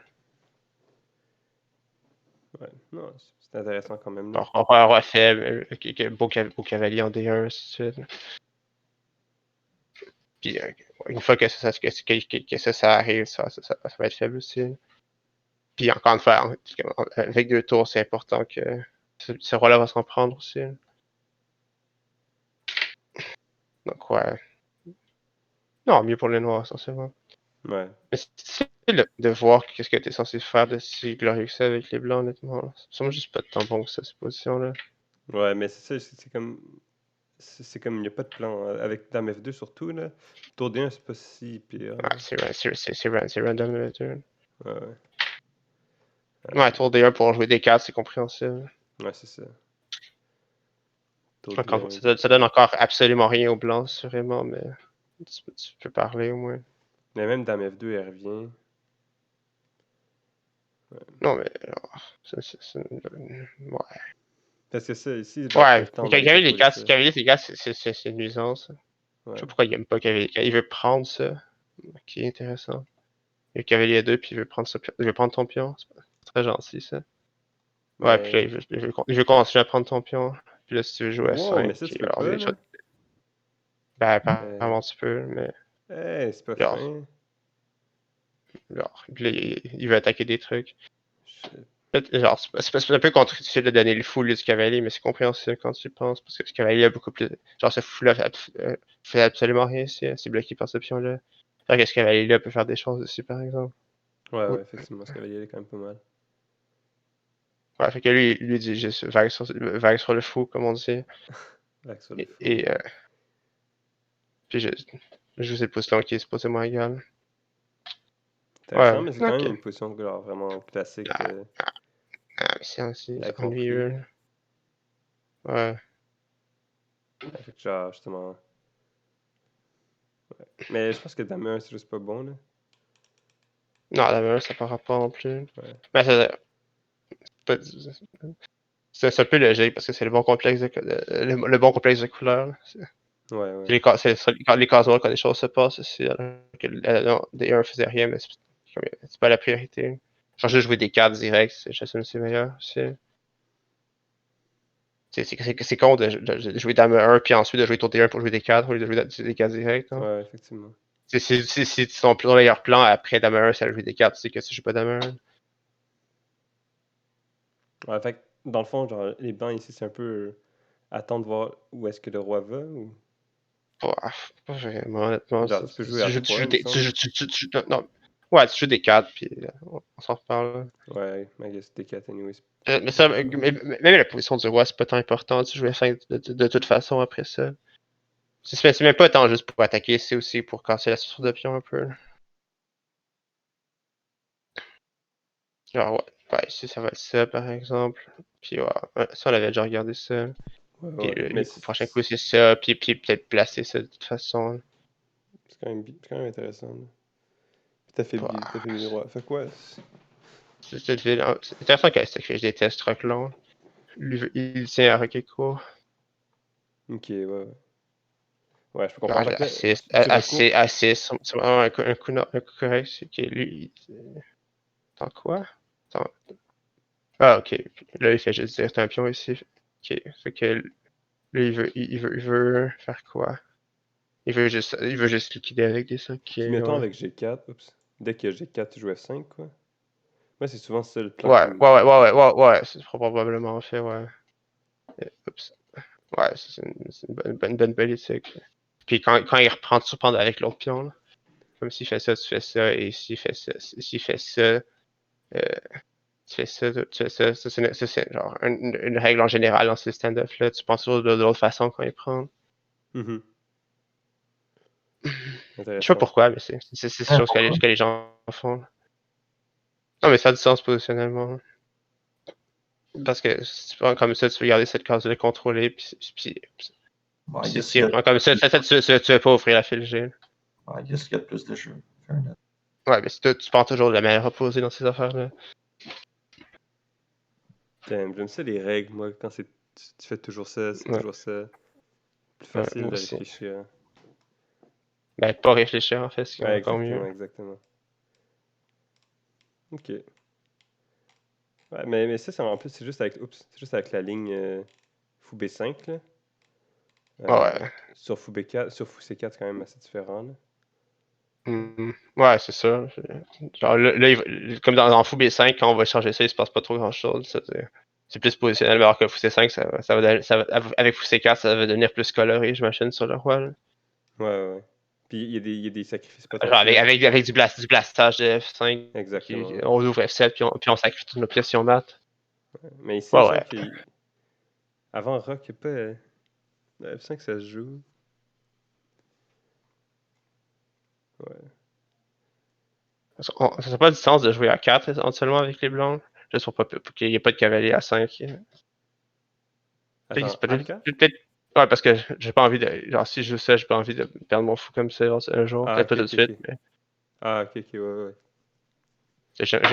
Ouais. Non, c'est intéressant quand même, là. Alors, roi faible, beau cavalier en D1, ainsi de suite. Puis, une fois que ça arrive, ça va être faible aussi. Puis, encore une fois, avec 2 tours, c'est important que ce roi-là va s'en prendre aussi. Donc, ouais. Non, mieux pour les noirs, essentiellement. Ouais. Mais c'est difficile de voir qu'est-ce que t'es censé faire de si glorieux que ça avec les blancs, honnêtement. Ça me juste pas de temps bon que ça, cette position-là. Ouais, mais c'est ça, c'est comme. C'est comme il n'y a pas de plan. Avec Dame F2 surtout, là. Tour D1, c'est pas si pire. Ah, c'est random, le turn. Ouais, ouais. Ouais, tour D1 pour jouer des cartes, c'est compréhensible. Ouais, c'est ça. Tour Encore, D1. ça donne encore absolument rien aux blancs, sûrement, mais tu peux parler au moins. Mais même Dame F2, elle revient. Non, mais alors, ouais. Parce que ça, ici, il va pas Ouais, le temps mais d'aller cavalier contrôler ça. les gars, c'est une nuisance. Je Ouais. sais pas pourquoi il aime pas cavalier. Il veut prendre ça. Ok, intéressant. Il y a cavalier 2, puis il veut prendre ça. Il veut prendre ton pion. C'est très gentil, ça. Ouais, puis là, Mais. il veut continuer à prendre ton pion. Puis là, si tu veux jouer à Wow, mais 5, ça, tu peux alors, pas, là. ben, Euh, apparemment, tu peux, mais. Hey, c'est pas Alors, fin. puis là, il veut attaquer des trucs. Shit. Genre, c'est un peu contre-intuitif de donner le fou du cavalier, mais c'est compréhensible quand tu y penses, parce que ce cavalier a beaucoup plus. Genre, ce fou-là fait absolument rien ici, c'est bloqué par ce pion-là. Alors que ce cavalier-là peut faire des choses aussi, par exemple. Ouais, ouais, effectivement, ce cavalier est quand même pas mal. Ouais, fait que lui dit juste vague sur le fou, comme on dit. Back sur le fou. Et puis je vous ai posé qui est supposément égal. Intéressant, Ouais, mais c'est quand même ok. une position genre, vraiment classique. Ah, mais c'est T'as compris. ennuyeux. Ouais. Fait que genre, justement. Ouais. Mais je pense que Dame 1, c'est juste pas bon, là. Non, la même, ça par rapport non plus. Ouais. Mais c'est un peu logique parce que c'est le bon complexe le bon complexe de couleurs. Ouais, ouais. Les cases noires quand les choses se passent aussi. Alors que D1 faisait rien, mais c'est pas la priorité. Genre juste jouer des cartes directes, j'assume que c'est meilleur aussi. C'est con de jouer dame 1 puis ensuite de jouer tour D1 pour jouer des cartes au lieu de jouer des cartes directes. Hein. Ouais, effectivement. Si ton meilleur plan après dame 1 c'est de jouer des cartes, c'est que tu joues pas dame 1. Ouais, fait que, dans le fond, genre, les blancs ici, c'est un peu attendre de voir où est-ce que le roi va ou. Pas vraiment, honnêtement. Genre, tu peux jouer à 3, il me semble. Non. Ouais, tu joues des cartes, puis on s'en reparle. Ouais, I guess des 4 anyways. Mais ça, même la position du roi, c'est pas tant important. Tu joues à 5 de toute façon après ça. C'est même pas tant juste pour attaquer, c'est aussi pour casser la structure de pion un peu. Genre, ouais, ici ça va être ça par exemple. Puis ouais, ça on avait déjà regardé ça. Ouais, Puis ouais. Mais le prochain coup c'est ça, puis peut-être placer ça de toute façon. c'est quand même intéressant, là. Puis t'as fait le roi. Fait quoi? C'est intéressant que je déteste Roquelon. Lui, il tient à Roquecourt. Ok, ouais, ouais. Ouais, je peux comprendre. Ah, Fait que là, tu recours. à 6, c'est vraiment un coup correct. C'est que lui. Attends quoi? Attends. Ah, ok. Là, il fait juste dire c'est un pion ici. Ok. Fait que là, il veut faire quoi? Il veut juste liquider avec des sacs. Puis mettons Ouais. avec G4, oups. Dès qu'il y a G4, tu joues F5, quoi. Ouais, c'est souvent ça le plan Ouais, ouais, c'est probablement fait, ouais. Oups. Ouais, c'est une bonne politique. Puis quand il reprend tout pendant avec l'autre pion, là, comme s'il fait ça, tu fais ça, et s'il fait ça, tu fais ça, tu fais ça. C'est genre une règle en général dans ces stand-up-là. Tu penses toujours de l'autre façon quand il prend. Mhm. Je sais pas Intéressant. pourquoi, mais c'est ces choses que les gens font. Non, mais ça a du sens positionnellement. Parce que si tu prends comme ça, tu peux garder cette case-là contrôlée, puis Ouais, si tu prends comme ça, tu vas pas offrir la file G. I guess qu'il y a plus de jeux. Fair enough. Ouais, mais tu prends toujours de la manière opposée dans ces affaires-là. J'aime ça les règles, moi, quand tu fais toujours ça, c'est Ouais, toujours ça. Plus ouais, facile moi de aussi. réfléchir. Ben, pas réfléchir en fait, c'est Ouais, encore exactement, mieux. exactement. Ok. Ouais, mais ça, en plus, c'est juste avec la ligne fou B5, là. Ouais. Sur fou B4, sur fou C4, c'est quand même assez différent, là. Ouais, c'est ça. Genre là comme dans Fou B5, quand on va changer ça, il se passe pas trop grand-chose. C'est plus positionnel, alors que Fou C5, avec Fou C4, ça va devenir plus coloré, j'imagine, sur le roi. Là. Ouais. Puis il y a des sacrifices Genre avec, potentiels. avec du blastage de F5, Exactement. Ouais. on ouvre F7, puis on sacrifie toute notre pièce si on mate. Mais ici, il me Ouais, semble ouais. qu'avant Rock, il n'y a pas. F5, ça se joue. Ouais. Ça n'a pas du sens de jouer à 4 essentiellement avec les blancs. Juste pour qu'il n'y ait pas de cavalier à 5. Attends, A4? Peut-être. Ouais, parce que j'ai pas envie de. Genre, si je joue ça, j'ai pas envie de perdre mon fou comme ça un jour. Ah, Peut-être pas ok, tout de ok, suite, ok. mais. Ah, ok, ouais.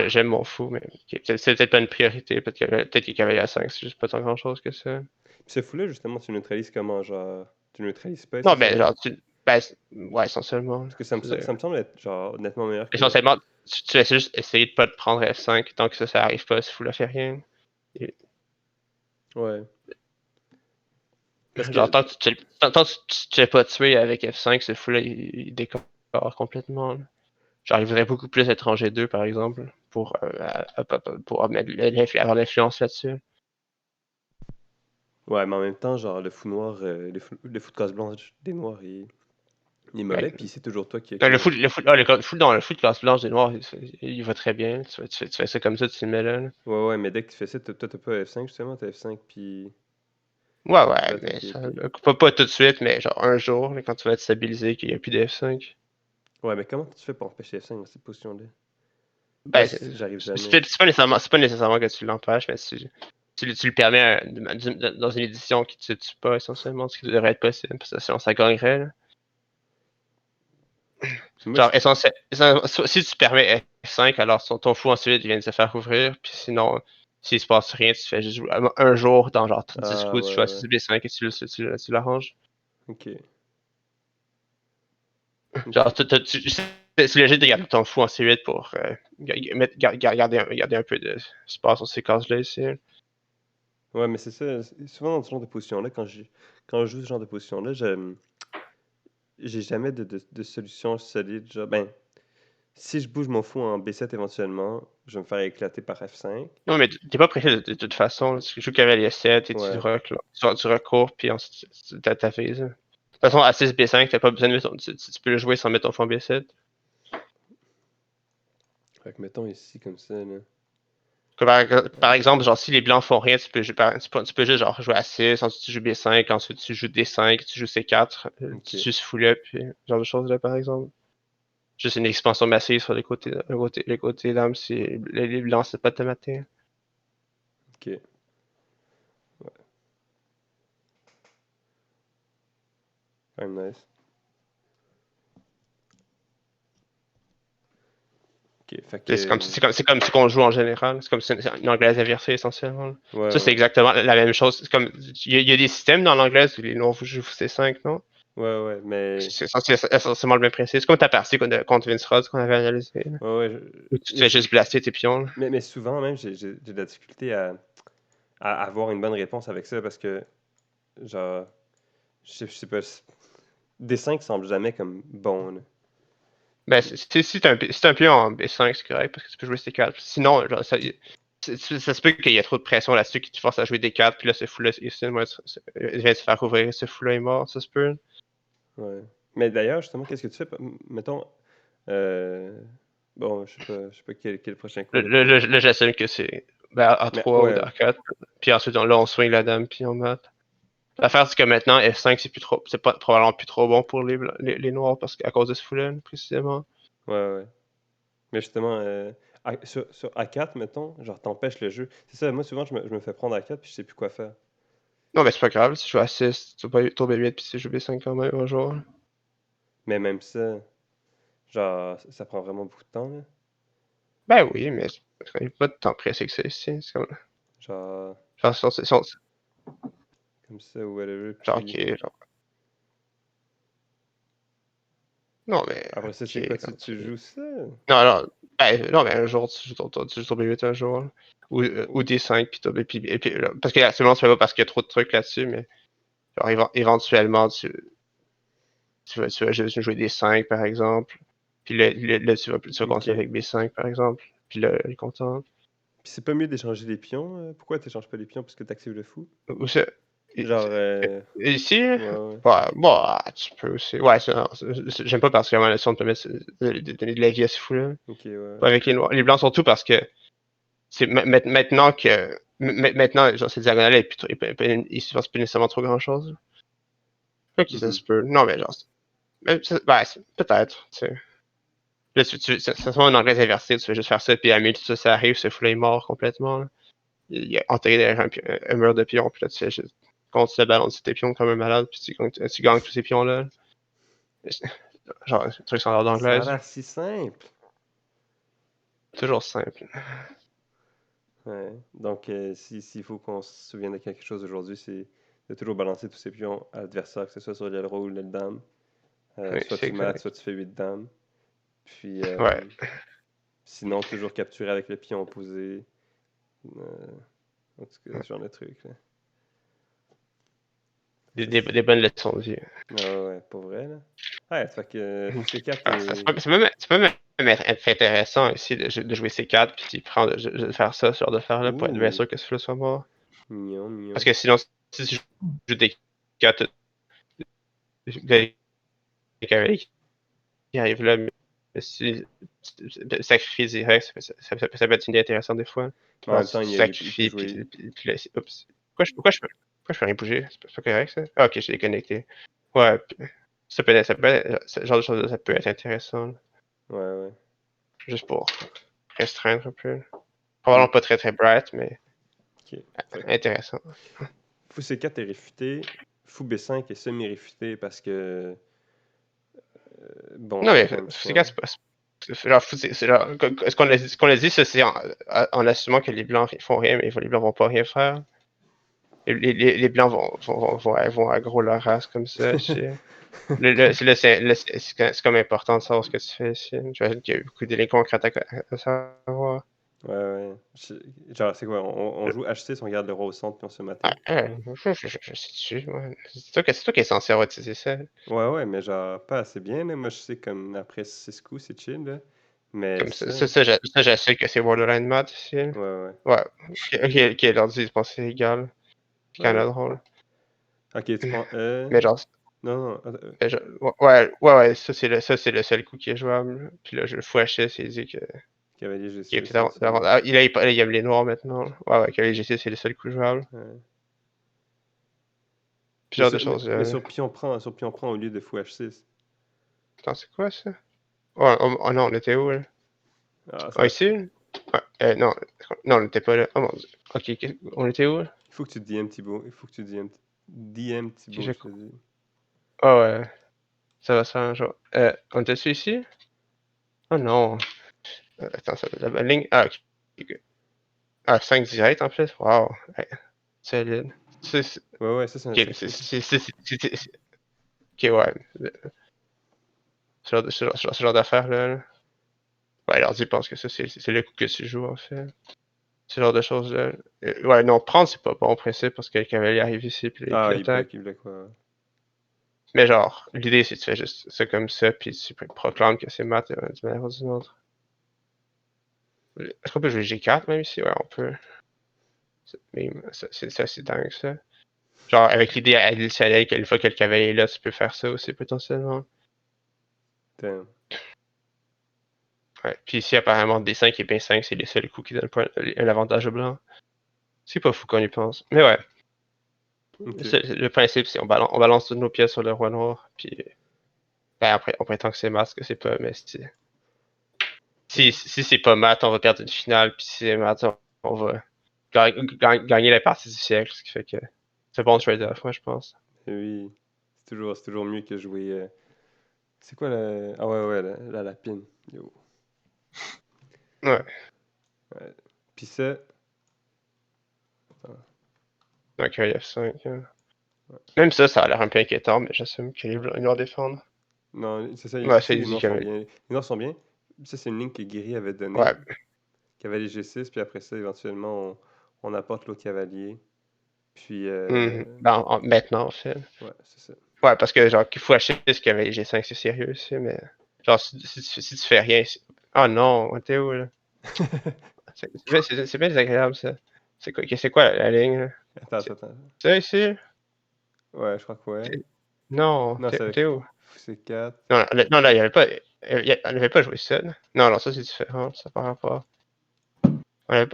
J'aime mon fou, mais c'est peut-être pas une priorité. Peut-être qu'il y a cavalier à 5, c'est juste pas tant grand chose que ça. Puis ce fou-là, justement, tu neutralises comment? Genre, tu neutralises pas Non, mais essentiellement? genre, ben, ouais, essentiellement. Parce que ça me semble être, genre, nettement meilleur que. Essentiellement, tu essaies juste essayer de pas te prendre F5 tant que ça arrive pas, ce fou-là fait rien. Ouais. Parce Genre, que. tant que tu te fais pas tuer avec F5, ce fou-là, il décore complètement. Là. Genre, il voudrait beaucoup plus être rangé 2, par exemple, pour avoir l'influence là-dessus. Ouais, mais en même temps, genre, le fou noir, le fou de casse blanche des noirs, il est mauvais, puis c'est toujours toi qui. Non, le fou de classe blanche des noirs, il va très bien. Tu fais ça comme ça, tu le mets là. Ouais, mais dès que tu fais ça, toi, t'as pas F5, justement, t'as F5, puis tu peux Ouais, mais attaquer, ça, puis. pas tout de suite, mais genre un jour, là, quand tu vas être stabilisé, qu'il n'y a plus de F5. Ouais, mais comment tu fais pour empêcher F5 dans cette position-là? Moi, Ben, j'arrive jamais. c'est pas nécessairement que tu l'empêches, mais tu le permets dans une édition qui ne te tue pas, essentiellement, ce qui devrait être possible, parce que sinon ça gagnerait. Là. Moi, Genre, si tu permets F5, alors ton fou ensuite il vient de se faire ouvrir, puis sinon, s'il se passe rien, tu fais juste jouer un jour dans genre 10 Ah, coups, tu joues à ouais. 6 B5 et tu l'arranges. Ok. Genre, Ok. c'est léger de garder ton fou en C8 pour garder un peu de space sur ces cases-là ici. Ouais, mais c'est ça. Souvent dans ce genre de position-là, quand je joue ce genre de position-là, j'ai jamais de solution solide. Genre, ben, si je bouge mon fou en B7 éventuellement, je vais me faire éclater par F5. Non, mais t'es pas pressé de toute façon. Tu joues cavalier 7 et Ouais. tu recours, puis ensuite ta phase. De toute façon, à 6 B5, t'as pas besoin de mettre tu peux le jouer sans mettre ton fond B7. Fait que mettons ici, comme ça, là. Par exemple, genre si les blancs font rien, tu peux juste genre jouer à 6, ensuite tu joues B5, ensuite tu joues D5, tu joues C4, tu Ok. joues ce fou-là, puis ce genre de choses là par exemple. Juste une expansion massive sur les côtés dames si les blancs c'est pas de te mater. Ok. Quand même nice. Ok. Fait que. C'est comme ce qu'on joue en général. C'est comme une anglaise inversée essentiellement. Ça, c'est Ouais. exactement la même chose. C'est comme, il y a des systèmes dans l'anglaise où les noirs jouent C5, non? Ouais, mais. C'est essentiellement le même principe. C'est comme ta partie contre Vince Rhodes qu'on avait analysé. Ouais. Où tu te fais juste blaster tes pions. Là. Mais souvent, même, j'ai de la difficulté à avoir une bonne réponse avec ça parce que, genre, je sais pas, D5 semble jamais comme bon, là. Ben, si t'as un pion en B5, c'est correct parce que tu peux jouer C4. Sinon, genre, ça se peut qu'il y ait trop de pression là-dessus qui te force à jouer D4, puis là, ce fou-là, il vient de se faire ouvrir, ce fou-là est mort, ça se peut. Ouais. Mais d'ailleurs, justement, qu'est-ce que tu fais? Mettons, euh, bon, je sais pas quel prochain coup. Là, j'assume que c'est ben, Mais A3 ou ouais, A4. Puis ensuite, là, on swing la dame, puis on mate. L'affaire, c'est que maintenant, F5, c'est pas probablement plus trop bon pour les noirs parce qu'à cause de ce fou-là, précisément. ouais. Mais justement, sur A4, mettons, genre, t'empêches le jeu. C'est ça, moi, souvent, je me fais prendre A4 puis je sais plus quoi faire. Non, mais c'est pas grave, si je joue à 6, tu vas pas tomber 8, puis si je joue B5 quand même un jour. Mais même ça, genre, ça prend vraiment beaucoup de temps, là. Ben oui, mais il n'y a pas de temps pressé que ça ici. C'est comme. Genre, Genre, comme ça, ou whatever, genre, puis... ok, genre. Non, mais. Après ça, c'est Ok, quoi, comme tu joues ça? non, mais un jour, tu joues ton B8 un jour. Ou D5, puis parce que actuellement, c'est pas parce qu'il y a trop de trucs là-dessus, mais genre, éventuellement, tu vas juste jouer des 5 par exemple. Puis là, tu vas Ok. continuer avec B5 par exemple. Puis là, il est content. Puis c'est pas mieux d'échanger les pions? Pourquoi t'échanges pas les pions? Parce que t'actives le fou? Ou ça. Genre, Ici, ouais, ouais. bah, tu peux aussi. Ouais, j'aime pas particulièrement la notion de te mettre de donner de la vie à ce fou-là. Ok, ouais. Pas avec les noirs. Les blancs surtout parce que c'est maintenant que. Maintenant, genre, ces diagonales, ils se passent plus nécessairement trop grand-chose. Ok, ça Mhm. se peut. Non, mais genre. Peut-être, tu sais. Là, ça se met en anglais inversé, tu fais juste faire ça, puis à minute ça arrive, ce fou-là est mort complètement. Là. Il y a enterré derrière un mur de pions, puis là, tu fais juste contre le ballon de tes pions comme un malade, puis tu gagnes tous ces pions-là. Genre, un truc standard Ça a d'anglaise. l'air si simple. Toujours simple. Ouais. Donc, s'il faut qu'on se souvienne de quelque chose aujourd'hui, c'est de toujours balancer tous ces pions à l'adversaire, que ce soit sur l'aile roi ou l'aile dame. Oui, Soit c'est tu mates, correct. soit tu fais 8 dames. Puis, Ouais. sinon, toujours capturer avec le pion opposé. En tout cas, ce genre de truc. Là. Des bonnes leçons de vie. Ah ouais, pas vrai, là. Ouais, ça fait que fou C4 Ça peut même être intéressant aussi de jouer C4 puis de faire ça, ce genre de faire là, pour être bien Ouh, sûr que ce flou soit mort. mignon, Parce mignon. que sinon, si tu joues des 4, des cavaliers qui arrivent là, mais si tu sacrifies direct, ça peut être une idée intéressante des fois. Mais en Genre, même temps, tu il peut sacrifies, jouer. puis là, oups. Pourquoi je peux rien bouger? C'est pas correct, ça? Ah, ok, je l'ai connecté. Ouais, ce genre de choses ça peut être intéressant, là, Ouais, ouais. juste pour restreindre un peu. Hmm, Probablement pas très très bright, mais ok. Fait que intéressant. fou C4 est réfuté. Fou B5 est semi-réfuté parce que. Bon, Non, mais encore une c'est fois. c'est genre, c'est genre, ce qu'on a dit, ça, c'est en assumant que les blancs ils font rien, mais les blancs vont pas rien faire. Les blancs vont aggro leur race comme ça. C'est comme important de savoir ce que tu fais ici. J'imagine qu'il y a eu beaucoup de lignes concrètes à savoir. Ouais, ouais. Genre, c'est quoi? On joue H6, on garde le roi au centre, puis on se fait mater. Je sais dessus, ouais. C'est toi qui es censé avoir utilisé ça. Ouais, ouais, mais genre, pas assez bien, là. Moi, je sais, comme après 6 coups, c'est chill, là. Mais Comme ça. je sais que c'est Borderline Mode ici. Ouais, ouais. Ouais. Ok, l'ordi, je pense que c'est égal. C'est quand Ouais. même drôle. Ok, tu prends Mais genre, Non, non. ça c'est le seul coup qui est jouable. Puis là, je le fous HS et il dit que. Cavalier Qu'il est G6, peut-être éventuellement. il aime les noirs maintenant. Ouais, que les GC c'est le seul coup jouable. Ouais. Puis genre de choses. Mais sur pion prend au lieu de fou H6. Attends, c'est quoi ça? Oh non, on était où là? Ah, ça Ah, va. ici? Ouais, non, non, on était pas là. Oh mon dieu. Ok, on était où là? Il faut que tu DM Thibaut. Il faut que tu DM Ok, Thibaut, je te dis. ah ouais, ça va se faire un jour. On était dessus ici? Oh non. Attends, ça la bonne ligne. Ah, ok. Ah, 5 direct en plus? Wow. Ouais, solide. Ouais, ouais, ça, c'est un Ok, sacré coup. ok, ouais. Ce genre d'affaires là. Ouais, l'ordi pense que ça, c'est le coup que tu joues, en fait. Ce genre de choses-là. Ouais, non, prendre, c'est pas bon en principe, parce que le cavalier arrive ici, puis là, Ah, il attaque. il bloque, ouais. Mais genre, l'idée, c'est que tu fais juste ça comme ça, puis tu proclames que c'est mat d'une manière ou d'une autre. Est-ce qu'on peut jouer G4 même ici? Ouais, on peut. C'est assez dingue, ça. Genre, avec l'idée additionnelle qu'une fois que le cavalier est là, tu peux faire ça aussi, potentiellement. Damn. Ouais. Puis ici, apparemment, D5 et B5, c'est les seuls coups qui donnent un avantage au blanc. C'est pas fou qu'on y pense. Mais ouais. Ok. Le principe, c'est on balance toutes nos pièces sur le roi noir, puis ben, après, on prétend que c'est mat, que c'est pas, mais si c'est pas mat, on va perdre une finale, puis si c'est mat, on va gagner la partie du siècle, ce qui fait que c'est un bon trade-off, moi, je pense. Et oui. C'est toujours mieux que jouer. C'est quoi la. Ah, ouais, ouais, la lapine. Yo. Ouais, Ouais. Puis ça. Attends. donc F5. Hein. Même ça a l'air un peu inquiétant, mais j'assume que les noirs défendent. Non, c'est ça. Ouais, Ici, c'est les dit noirs quand sont même. bien. Les noirs sont bien. Ça, c'est une ligne que Guéry avait donnée. Ouais. Cavalier G6, puis après ça, éventuellement, on apporte l'autre cavalier. Puis, Ben, maintenant, en fait. ouais, c'est ça. Ouais, parce que genre, qu'il faut acheter ce qu'il y avait les G5, c'est sérieux aussi, mais. Genre, si tu fais rien. Oh non, t'es où là? C'est bien désagréable ça. C'est quoi la ligne là? Attends, C'est attends, attends. ça ici? Ouais, je crois que ouais. Non, Non, c'est t'es où? c'est 4. Non, là, il y avait pas. Elle avait pas joué seule. Non, ça c'est différent, ça par rapport.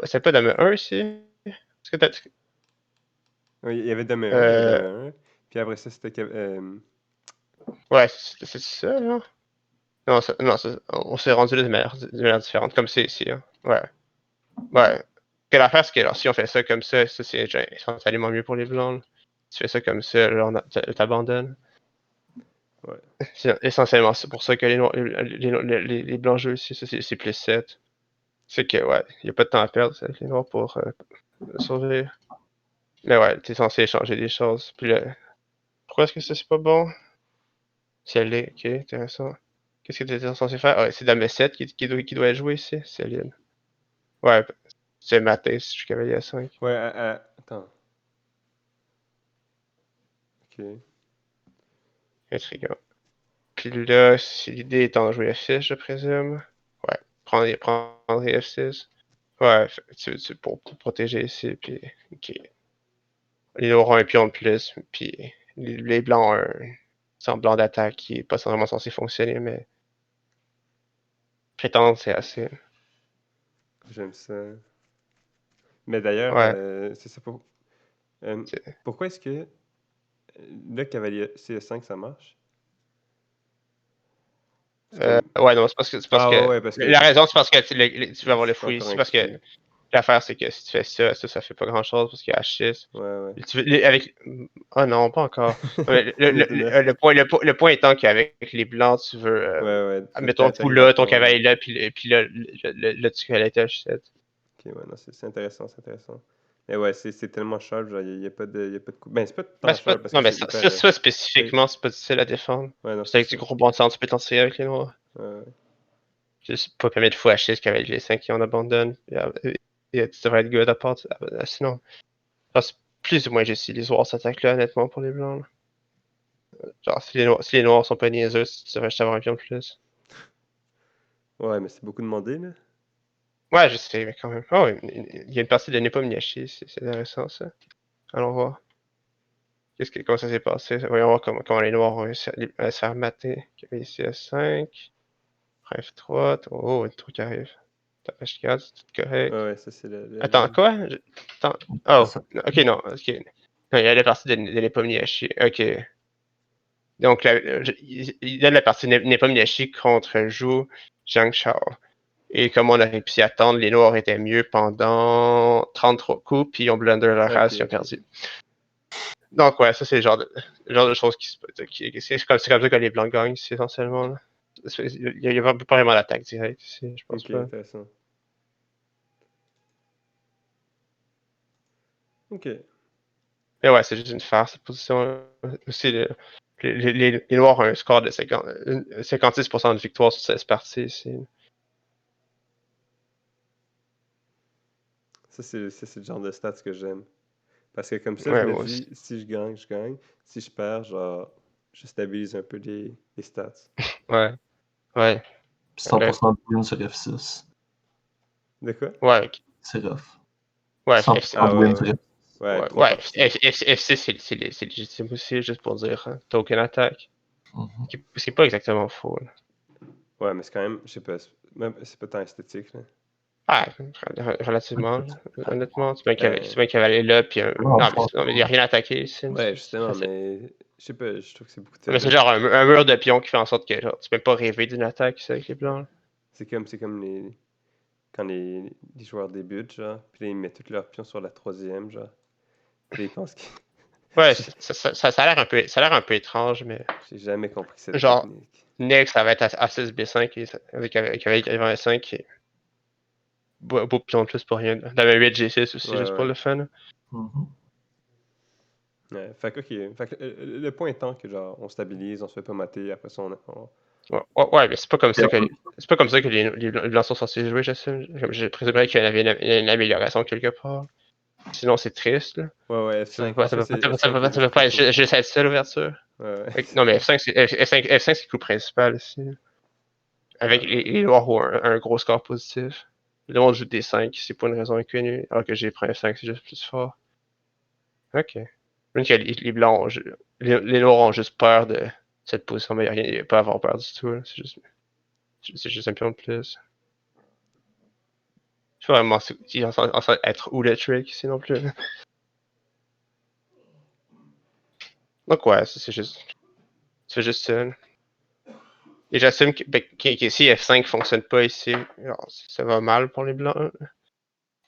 C'est pas dame 1 ici? Est-ce que t'as. Oui, il y avait dame 1, il y avait Euh, dame 1. Puis après ça, c'était... ouais, c'est ça, là? Non, on s'est rendu là de manière différente, comme c'est ici, hein. Ouais. Ouais. Que l'affaire, c'est que alors, si on fait ça comme ça c'est genre, essentiellement mieux pour les blancs. Là. Tu fais ça comme ça, là, t'abandonnes. Ouais. C'est essentiellement c'est pour ça que les blancs jeux ici, ça c'est plus 7. C'est que, ouais, il n'y a pas de temps à perdre avec les noirs pour survivre. Mais ouais, t'es censé échanger des choses. Puis là, pourquoi est-ce que ça c'est pas bon? Celle-là, ok, intéressant. Qu'est-ce que t'étais censé faire? Ah, ouais, c'est dame 7 qui doit jouer ici, Céline. Ouais, c'est matin si je suis cavalier à 5. Ouais, attends. Ok. Intriguant. Puis là, si l'idée étant de jouer F6, je présume. Ouais, prendre les F6. Ouais, pour protéger ici, puis ok. Les auront un pion de plus, puis les blancs ont un semblant d'attaque qui est pas vraiment censé fonctionner, mais prétendre c'est assez. J'aime ça. Mais d'ailleurs, Ouais. c'est ça pour... c'est- pourquoi est-ce que le cavalier CS5, ça marche? C'est comme... Ouais, non, c'est parce Ah ouais, que. ouais, parce que La raison, c'est parce que tu vas avoir le c'est pas fouille encore ici, parce que inclus. l'affaire, c'est que si tu fais ça fait pas grand chose, parce qu'il y a H6. Ouais, ouais. Avec. Oh non, pas encore. Ouais, On est au 9. Le point étant qu'avec les blancs, tu veux. Ouais, ouais. Mettons tout T'arrives à là, ton prendre... cavalier là, puis là, tu fais la H7. Ok, ouais, non, c'est intéressant, c'est intéressant. Mais ouais, c'est tellement sharp, genre, il y a pas de... Y a pas de coup... Ben, c'est pas Ben, tant c'est pas. sharp parce Non, que mais c'est hyper... ça safe. spécifiquement, c'est pas difficile à défendre. Ouais, non, C'est c'est avec ça. du gros bon sens, tu peux t'en tirer avec les noirs. Ouais, Juste pas permettre de fou H6 cavalier G5 qui en abandonne. Et tu devrais être good à part. Sinon, je pense plus ou moins juste si les noirs s'attaquent là, honnêtement, pour les blancs. Là. Genre, si les noirs sont pas niaiseux, tu devrais juste avoir un pion de plus. ouais, mais c'est beaucoup demandé, là. Ouais, je sais, mais quand même. Oh, oui, il y a une partie de Nepom Niachi, c'est intéressant ça. Allons voir. Comment ça s'est passé? Voyons voir comment les noirs ont réussi à se faire mater. Ici S5, F3, oh, un truc qui arrive. T'as H4, c'est tout correct. Ouais, ouais, ça, c'est la Attends, ligne. quoi? Attends. C'est Oh, ça. ok, non, ok. Non, il y a la partie de Nepomniachtchi. Ok. Donc, il donne la partie Nepomniachtchi contre Zhou Jiangshao. Et comme on a réussi à attendre, les Noirs étaient mieux pendant 33 coups, puis ils ont blunder leur Ok, race, ils ont ok. perdu. Donc, ouais, ça, c'est le genre de choses c'est comme ça que les Blancs gagnent, ici, essentiellement. Là. Il y a pas vraiment d'attaque directe ici, je pense Ok, pas. intéressant. Ok. Mais ouais, c'est juste une farce, cette position. Aussi, les Noirs ont un score de 56% de victoire sur 16 parties ici. Ça, c'est le genre de stats que j'aime. Parce que comme ça, je Ouais, me moi aussi. dis, si je gagne, je gagne. Si je perds, genre, je stabilise un peu les stats. Ouais, ouais. 100% de win sur F6. De quoi? Ouais, C'est rough. ouais, 100% Ah de ouais, win sur ouais. F6. Ouais, ouais, trop ouais, facile. FC, c'est légitime aussi, juste pour dire, hein. T'as aucune attaque. Mhm. Ce qui est pas exactement faux, là. Ouais, mais c'est quand même, je sais pas, c'est pas tant esthétique, là. Ouais, relativement, là. Honnêtement. Ben, Tu mets un cavalier là, puis Non, je pense non, mais il y a rien à attaquer ici. ouais, C'est justement, facile. mais je sais pas, je trouve que c'est beaucoup Mais c'est de... genre un mur de pion qui fait en sorte que genre, tu peux pas rêver d'une attaque ici avec les blancs. Là. C'est comme quand les joueurs débutent, genre, puis là, ils mettent tous leurs pions sur la troisième, genre. Puis là, ils pensent qu'ils... Ouais, J'ai ça a l'air un peu étrange, mais j'ai jamais compris cette genre, technique. next, ça va être A6, B5 avec cavalier 5 et beau pion de plus pour rien. Dame 8, G6 aussi, Ouais, juste pour ouais. le fun. Mhm. Ouais, fait que, ok. Fait que, le point étant que, genre, on stabilise, on se fait pas mater, après ça, Ouais, mais c'est pas comme Et ça que c'est pas comme ça que les blancs sont censés jouer, j'assume. Je présumerais qu'il y avait une amélioration quelque part. Sinon, c'est triste, là. Ouais, ouais, Ça F5. peut En fait, c'est ça F5 qui est peut juste pas trop être tôt. juste être ça l'ouverture. Ouais, ouais. Non, mais F5 c'est le coup principal ici. Avec les noirs ont un gros score positif. Le monde joue D5, c'est pas une raison inconnue. Alors que j'ai pris F5, c'est juste plus fort. Ok. Même que les blancs les noirs ont juste peur de cette position, mais il n'y a pas à avoir peur du tout. Là. C'est juste un pion de plus. Je sais pas vraiment s'il est censé être où le trick ici non plus. Donc ouais, c'est juste ça. Et j'assume qu'ici F5 fonctionne pas ici. Alors, ça va mal pour les blancs.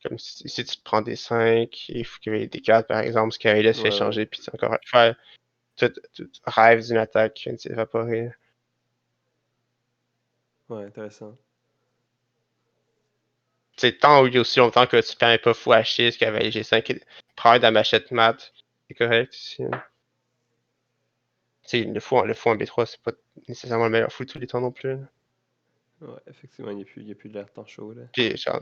Comme si tu te prends des 5, il faut qu'il y ait des 4 par exemple, ce qui laisse fait changer, puis c'est encore faire tout rêve d'une attaque qui vient de s'évaporer. Ouais, intéressant. C'est tant ou aussi longtemps que tu permets pas fou hacher ce cavalier G5 prendre de la machette mat, c'est correct ici. Le fou en B3, c'est pas nécessairement le meilleur fou de tous les temps non plus. Ouais, effectivement, il n'y a plus de l'air temps chaud. Là. Puis genre,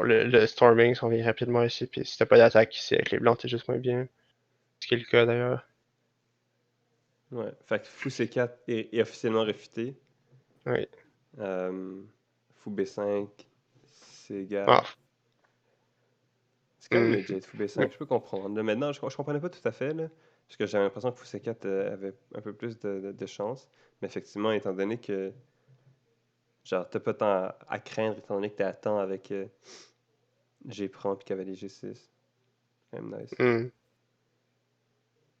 le storming s'en vient rapidement ici, puis si t'as pas d'attaque ici avec les blancs, t'es juste moins bien. Ce qui est le cas d'ailleurs. Ouais, fait que fou C4 est officiellement réfuté. Oui. Fou B5, c'est égal. Ah. C'est quand même legit, fou B5, je peux comprendre. Là, maintenant, je comprenais pas tout à fait, là, parce que j'avais l'impression que fou C4 avait un peu plus de chance. Mais effectivement, étant donné que genre t'as pas tant à craindre, étant donné que t'es à temps avec G prend puis cavalier G6. C'est quand même nice.